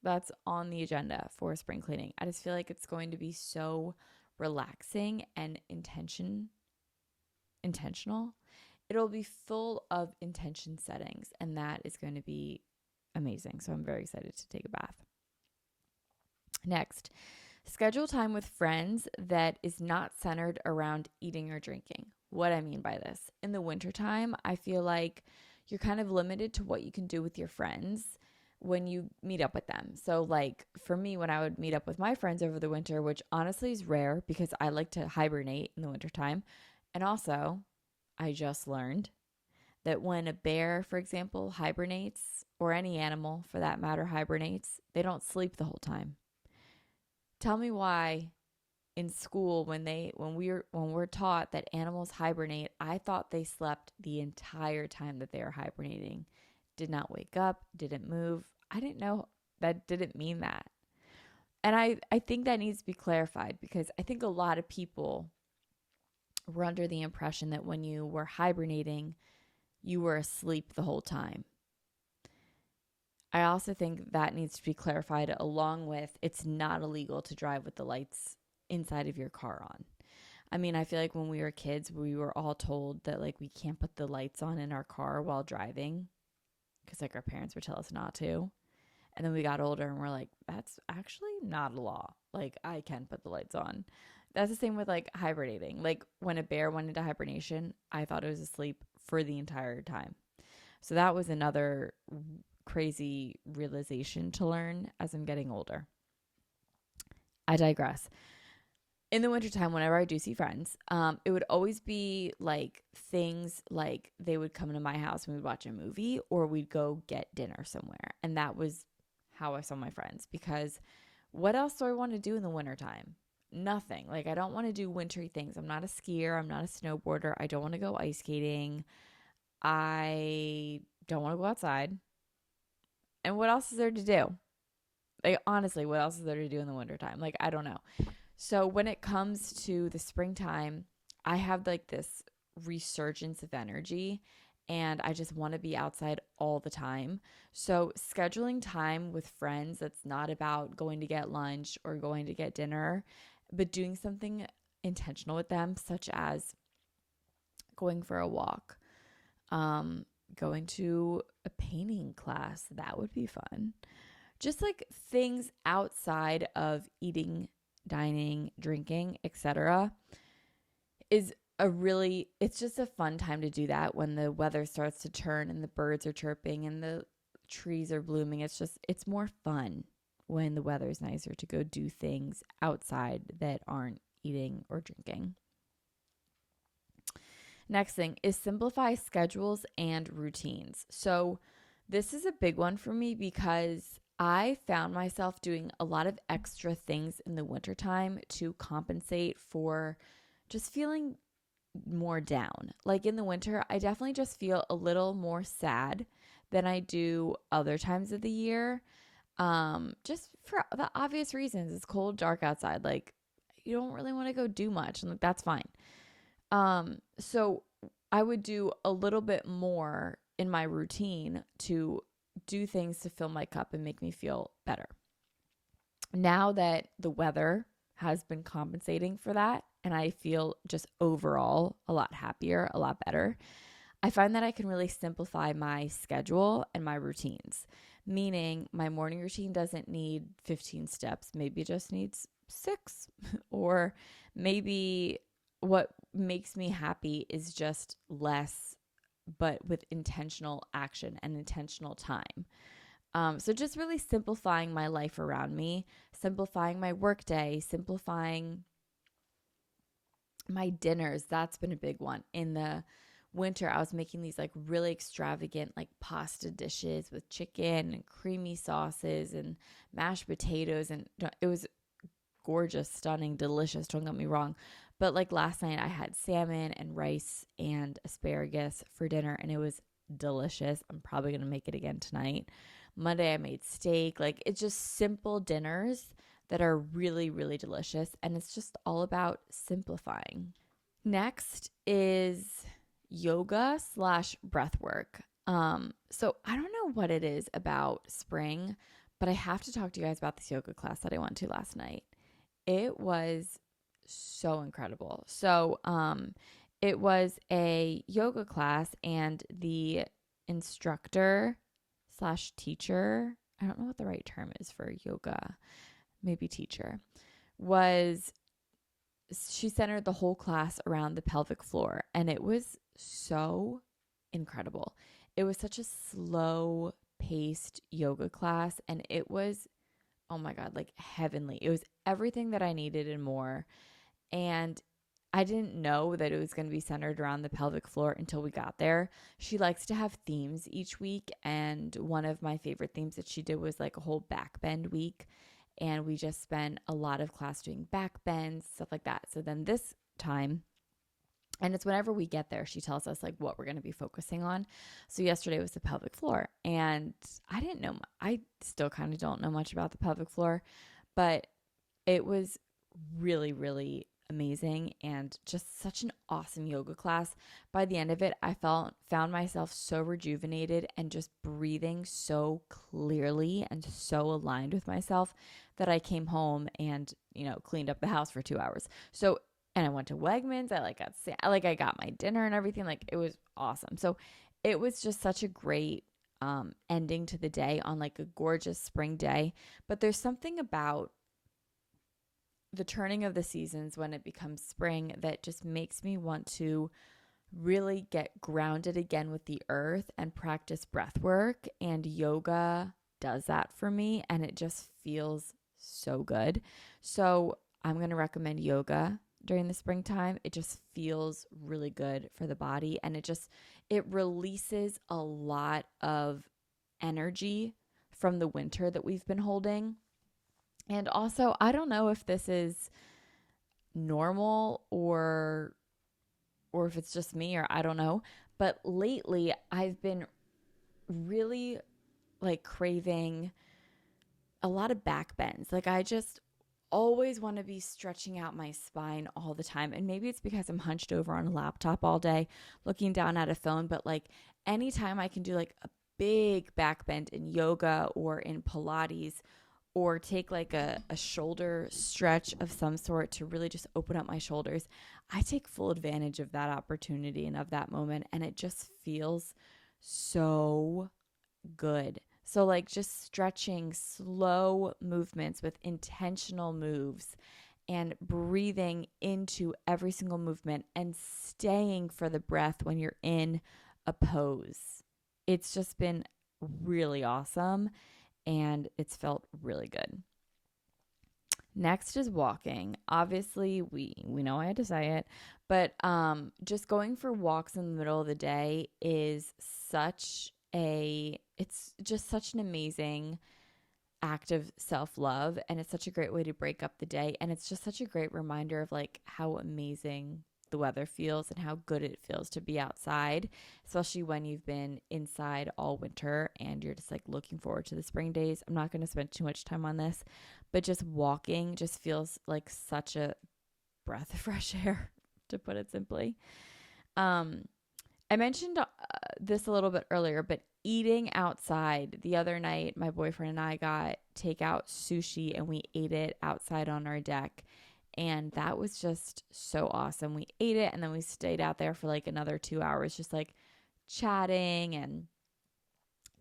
That's on the agenda for spring cleaning. I just feel like it's going to be so relaxing and intentional. It'll be full of intention settings, and that is going to be amazing. So I'm very excited to take a bath. Next, schedule time with friends that is not centered around eating or drinking. What I mean by this, in the wintertime, I feel like you're kind of limited to what you can do with your friends when you meet up with them. So like for me, when I would meet up with my friends over the winter, which honestly is rare because I like to hibernate in the wintertime, and also I just learned that when a bear, for example, hibernates, or any animal for that matter hibernates, they don't sleep the whole time. Tell me why in school when we're taught that animals hibernate, I thought they slept the entire time that they were hibernating. Did not wake up, didn't move. I didn't know that didn't mean that. And I think that needs to be clarified, because I think a lot of people were under the impression that when you were hibernating, you were asleep the whole time. I also think that needs to be clarified along with it's not illegal to drive with the lights inside of your car on. I mean, I feel like when we were kids, we were all told that like we can't put the lights on in our car while driving because like our parents would tell us not to. And then we got older and we're like, that's actually not a law. Like, I can put the lights on. That's the same with like hibernating. Like, when a bear went into hibernation, I thought it was asleep for the entire time. So that was another crazy realization to learn as I'm getting older. I digress. In the wintertime, whenever I do see friends, it would always be like things like they would come to my house and we'd watch a movie or we'd go get dinner somewhere. And that was how I saw my friends because what else do I want to do in the wintertime? Nothing. Like, I don't want to do wintry things. I'm not a skier. I'm not a snowboarder. I don't want to go ice skating. I don't want to go outside. And what else is there to do? Like, honestly, what else is there to do in the wintertime? Like, I don't know. So when it comes to the springtime, I have like this resurgence of energy and I just want to be outside all the time. So scheduling time with friends that's not about going to get lunch or going to get dinner, but doing something intentional with them, such as going for a walk, going to a painting class, that would be fun. Just like things outside of eating, dining, drinking, etc. is it's just a fun time to do that when the weather starts to turn and the birds are chirping and the trees are blooming. It's more fun when the weather's nicer to go do things outside that aren't eating or drinking. Next thing is simplify schedules and routines. So this is a big one for me because I found myself doing a lot of extra things in the wintertime to compensate for just feeling more down. Like in the winter, I definitely just feel a little more sad than I do other times of the year. Just for the obvious reasons. It's cold, dark outside. Like you don't really want to go do much, and like that's fine. So I would do a little bit more in my routine to do things to fill my cup and make me feel better. Now that the weather has been compensating for that and I feel just overall a lot happier, a lot better, I find that I can really simplify my schedule and my routines. Meaning my morning routine doesn't need 15 steps, maybe it just needs 6 or maybe what makes me happy is just less, but with intentional action and intentional time. So just really simplifying my life around me, simplifying my workday, simplifying my dinners. That's been a big one. In the winter, I was making these like really extravagant like pasta dishes with chicken and creamy sauces and mashed potatoes. And it was gorgeous, stunning, delicious. Don't get me wrong. But like last night, I had salmon and rice and asparagus for dinner, and it was delicious. I'm probably going to make it again tonight. Monday, I made steak. Like it's just simple dinners that are really, really delicious. And it's just all about simplifying. Next is yoga / breath work. So I don't know what it is about spring, but I have to talk to you guys about this yoga class that I went to last night. It was so incredible. So, it was a yoga class and the instructor / teacher, I don't know what the right term is for yoga, maybe teacher, she centered the whole class around the pelvic floor and it was so incredible. It was such a slow paced yoga class and it was, oh my God, like heavenly. It was everything that I needed and more. And I didn't know that it was going to be centered around the pelvic floor until we got there. She likes to have themes each week. And one of my favorite themes that she did was like a whole back bend week. And we just spent a lot of class doing back bends, stuff like that. So then this time, and it's whenever we get there, she tells us like what we're going to be focusing on. So yesterday was the pelvic floor. And I didn't know, I still kind of don't know much about the pelvic floor, but it was really, really amazing and just such an awesome yoga class. By the end of it, I found myself so rejuvenated and just breathing so clearly and so aligned with myself that I came home and, cleaned up the house for 2 hours. So, and I went to Wegmans. I got my dinner and everything. Like, it was awesome. So it was just such a great ending to the day on like a gorgeous spring day. But there's something about the turning of the seasons when it becomes spring that just makes me want to really get grounded again with the earth and practice breath work. And yoga does that for me, and it just feels so good. So I'm going to recommend yoga during the springtime. It just feels really good for the body, and it releases a lot of energy from the winter that we've been holding. And also, I don't know if this is normal or if it's just me, or I don't know, but lately I've been really like craving a lot of back bends. Like, I just always want to be stretching out my spine all the time. And maybe it's because I'm hunched over on a laptop all day looking down at a phone, but like anytime I can do like a big back bend in yoga or in Pilates, or take like a shoulder stretch of some sort to really just open up my shoulders, I take full advantage of that opportunity and of that moment. And it just feels so good. So, like, just stretching slow movements with intentional moves and breathing into every single movement and staying for the breath when you're in a pose. It's just been really awesome, and it's felt really good. Next is walking. Obviously, we know I had to say it, but just going for walks in the middle of the day is it's just such an amazing act of self-love, and it's such a great way to break up the day, and it's just such a great reminder of like how amazing the weather feels and how good it feels to be outside, especially when you've been inside all winter and you're just like looking forward to the spring days. I'm not going to spend too much time on this, but just walking just feels like such a breath of fresh air, to put it simply. I mentioned this a little bit earlier, but eating outside. The other night, my boyfriend and I got takeout sushi and we ate it outside on our deck. And that was just so awesome. We ate it and then we stayed out there for like another 2 hours, just like chatting and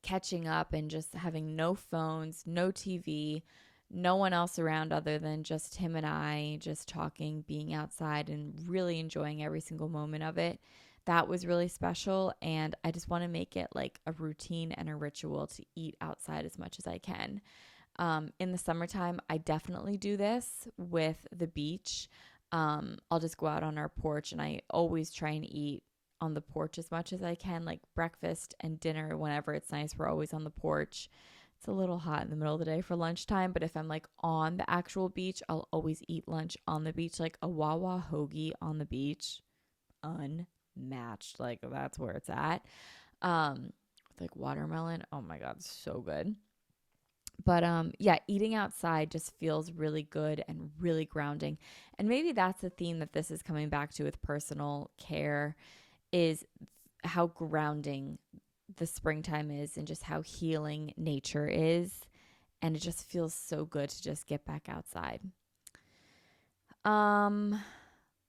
catching up and just having no phones, no TV, no one else around other than just him and I, just talking, being outside, and really enjoying every single moment of it. That was really special, and I just want to make it like a routine and a ritual to eat outside as much as I can. In the summertime, I definitely do this with the beach. I'll just go out on our porch, and I always try and eat on the porch as much as I can, like breakfast and dinner. Whenever it's nice, we're always on the porch. It's a little hot in the middle of the day for lunchtime, but if I'm like on the actual beach, I'll always eat lunch on the beach, like a Wawa hoagie on the beach. Unmatched. Like, that's where it's at. With like watermelon. Oh my God, so good. But yeah, eating outside just feels really good and really grounding. And maybe that's the theme that this is coming back to with personal care, is how grounding the springtime is and just how healing nature is. And it just feels so good to just get back outside.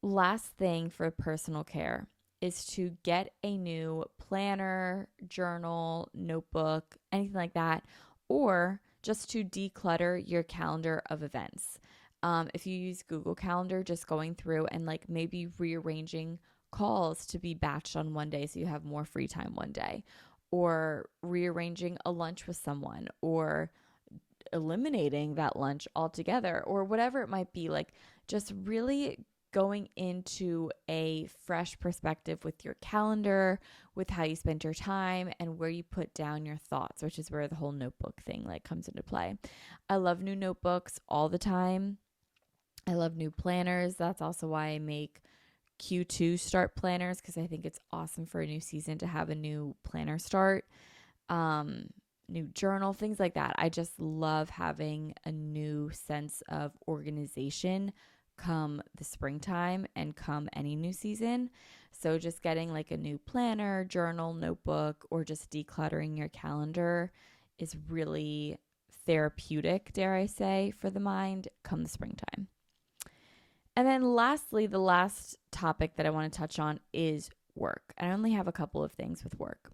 Last thing for personal care is to get a new planner, journal, notebook, anything like that, or just to declutter your calendar of events. If you use Google Calendar, just going through and like maybe rearranging calls to be batched on one day so you have more free time one day, or rearranging a lunch with someone, or eliminating that lunch altogether, or whatever it might be. Like, just really going into a fresh perspective with your calendar, with how you spend your time and where you put down your thoughts, which is where the whole notebook thing like comes into play. I love new notebooks all the time. I love new planners. That's also why I make Q2 start planners, because I think it's awesome for a new season to have a new planner start. New journal, things like that. I just love having a new sense of organization come the springtime and come any new season. So just getting like a new planner, journal, notebook, or just decluttering your calendar is really therapeutic, dare I say, for the mind come the springtime. And then lastly, the last topic that I want to touch on is work. I only have a couple of things with work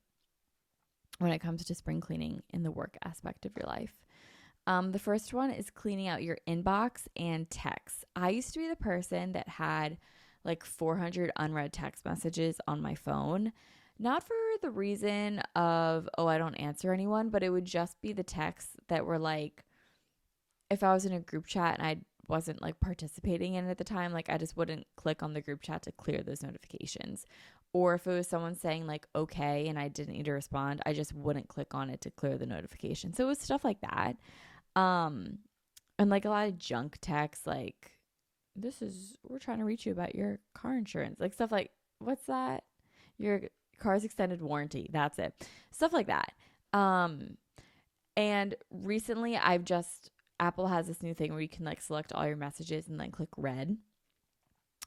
when it comes to spring cleaning in the work aspect of your life. The first one is cleaning out your inbox and texts. I used to be the person that had like 400 unread text messages on my phone. Not for the reason of, oh, I don't answer anyone, but it would just be the texts that were like, if I was in a group chat and I wasn't like participating in it at the time, like I just wouldn't click on the group chat to clear those notifications. Or if it was someone saying like, okay, and I didn't need to respond, I just wouldn't click on it to clear the notification. So it was stuff like that. And like a lot of junk text, like, we're trying to reach you about your car insurance, like stuff like, what's that? Your car's extended warranty. That's it. Stuff like that. And recently Apple has this new thing where you can like select all your messages and then click read.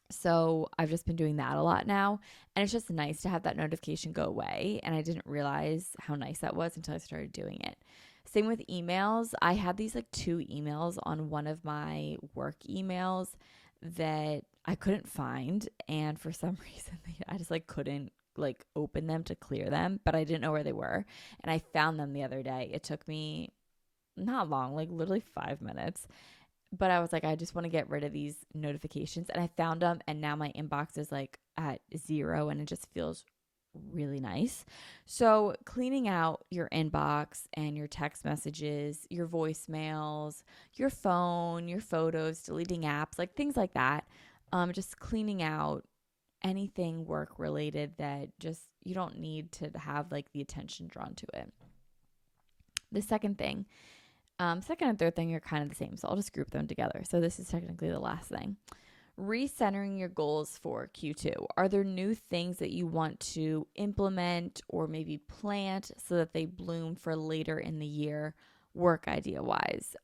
So I've just been doing that a lot now. And it's just nice to have that notification go away. And I didn't realize how nice that was until I started doing it. Same with emails. I had these like 2 emails on one of my work emails that I couldn't find. And for some reason, I just like couldn't like open them to clear them, but I didn't know where they were. And I found them the other day. It took me not long, like literally 5 minutes. But I was like, I just want to get rid of these notifications. And I found them. And now my inbox is like at 0 and it just feels really nice. So cleaning out your inbox and your text messages, your voicemails, your phone, your photos, deleting apps, like things like that. Just cleaning out anything work related that just you don't need to have like the attention drawn to it. The second thing, second and third thing are kind of the same, so I'll just group them together. So this is technically the last thing. Recentering your goals for Q2. Are there new things that you want to implement or maybe plant so that they bloom for later in the year, work idea wise?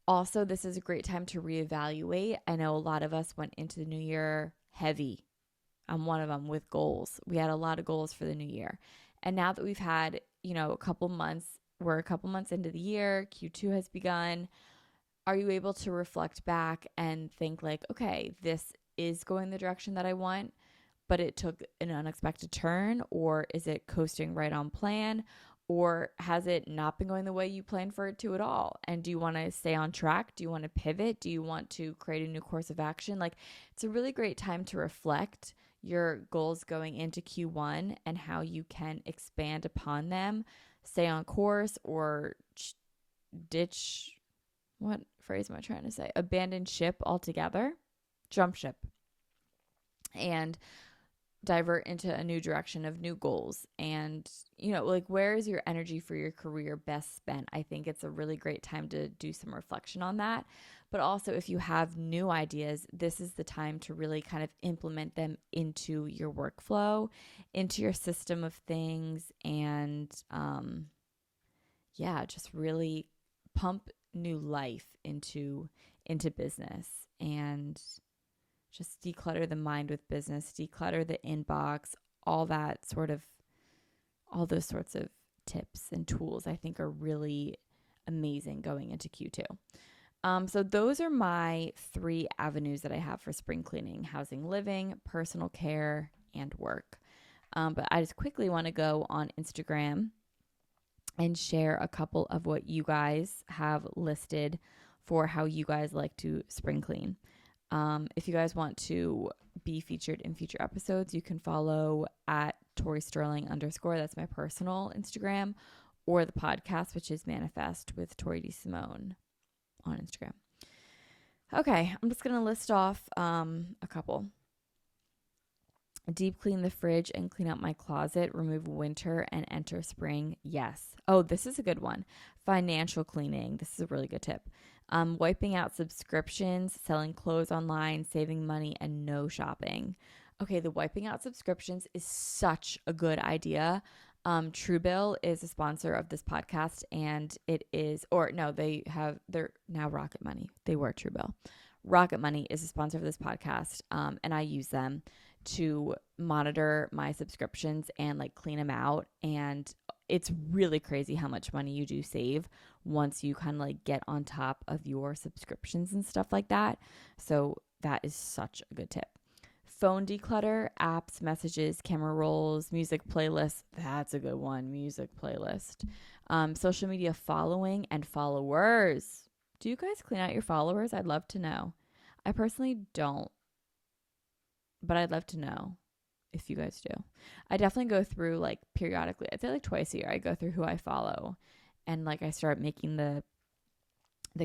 Also, this is a great time to reevaluate. I know a lot of us went into the new year heavy. I'm one of them with goals. We had a lot of goals for the new year. And now that we've had, a couple months, we're a couple months into the year, Q2 has begun. Are you able to reflect back and think like, okay, this is going the direction that I want, but it took an unexpected turn? Or is it coasting right on plan? Or has it not been going the way you planned for it to at all? And do you want to stay on track? Do you want to pivot? Do you want to create a new course of action? Like, it's a really great time to reflect your goals going into Q1 and how you can expand upon them, stay on course, or ditch, what phrase am I trying to say? Abandon ship altogether, jump ship, and divert into a new direction of new goals. And, like, where is your energy for your career best spent? I think it's a really great time to do some reflection on that. But also, if you have new ideas, this is the time to really kind of implement them into your workflow, into your system of things, and just really pump new life into business and just declutter the mind with business, declutter the inbox, all those sorts of tips and tools I think are really amazing going into Q2. So those are my 3 avenues that I have for spring cleaning: housing, living, personal care, and work. But I just quickly want to go on Instagram and share a couple of what you guys have listed for how you guys like to spring clean. If you guys want to be featured in future episodes, you can follow at Tori Sterling _. That's my personal Instagram, or the podcast, which is Manifest with Tori DeSimone on Instagram. Okay, I'm just going to list off a couple. Deep clean the fridge and clean out my closet. Remove winter and enter spring. Yes. Oh, this is a good one. Financial cleaning. This is a really good tip. Wiping out subscriptions, selling clothes online, saving money, and no shopping. Okay, the wiping out subscriptions is such a good idea. Truebill is a sponsor of this podcast, and they're now Rocket Money. They were Truebill. Rocket Money is a sponsor of this podcast, and I use them to monitor my subscriptions and like clean them out. And it's really crazy how much money you do save once you kind of like get on top of your subscriptions and stuff like that. So that is such a good tip. Phone declutter, apps, messages, camera rolls, music playlists. That's a good one. Music playlist. Social media following and followers. Do you guys clean out your followers? I'd love to know. I personally don't, but I'd love to know if you guys do. I definitely go through like periodically. I'd say like twice a year. I go through who I follow, and like I start making the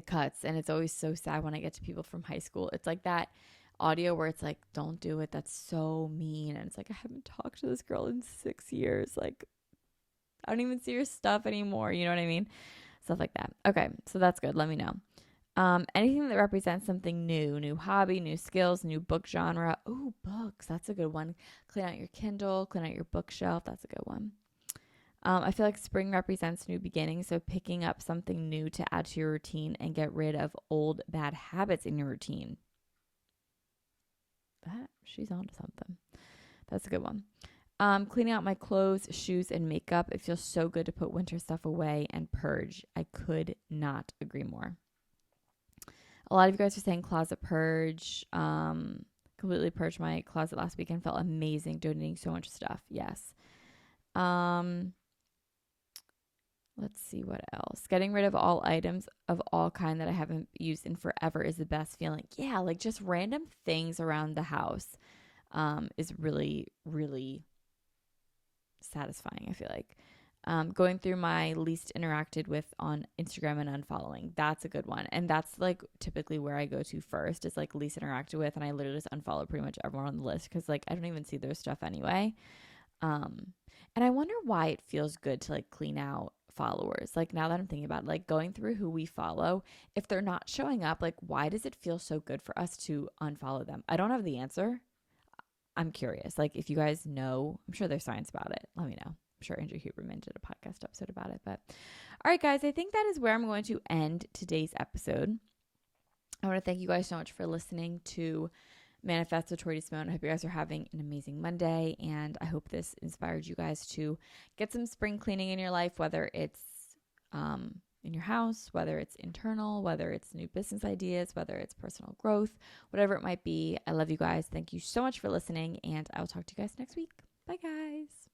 cuts. And it's always so sad when I get to people from high school. It's like that audio where it's like, don't do it. That's so mean. And it's like, I haven't talked to this girl in 6 years. Like, I don't even see her stuff anymore. You know what I mean? Stuff like that. Okay, so that's good. Let me know. Anything that represents something new hobby, new skills, new book genre. Ooh, books. That's a good one. Clean out your Kindle, clean out your bookshelf. That's a good one. I feel like spring represents new beginnings. So picking up something new to add to your routine and get rid of old bad habits in your routine. She's onto something. That's a good one. Cleaning out my clothes, shoes, and makeup. It feels so good to put winter stuff away and purge. I could not agree more. A lot of you guys are saying closet purge. Completely purged my closet last weekend. Felt amazing, donating so much stuff. Yes. Let's see what else. Getting rid of all items of all kind that I haven't used in forever is the best feeling. Yeah, like just random things around the house is really, really satisfying, I feel like. Going through my least interacted with on Instagram and unfollowing. That's a good one. And that's like typically where I go to first is like least interacted with. And I literally just unfollow pretty much everyone on the list because like I don't even see their stuff anyway. And I wonder why it feels good to like clean out followers. Like now that I'm thinking about it, like going through who we follow, if they're not showing up, like why does it feel so good for us to unfollow them? I don't have the answer. I'm curious. Like if you guys know, I'm sure there's science about it. Let me know. I'm sure Andrew Huberman did a podcast episode about it. But all right, guys, I think that is where I'm going to end today's episode. I want to thank you guys so much for listening to Manifest with Tori DeSimone. I hope you guys are having an amazing Monday, and I hope this inspired you guys to get some spring cleaning in your life, whether it's in your house, whether it's internal, whether it's new business ideas, whether it's personal growth, whatever it might be. I love you guys. Thank you so much for listening, and I will talk to you guys next week. Bye, guys.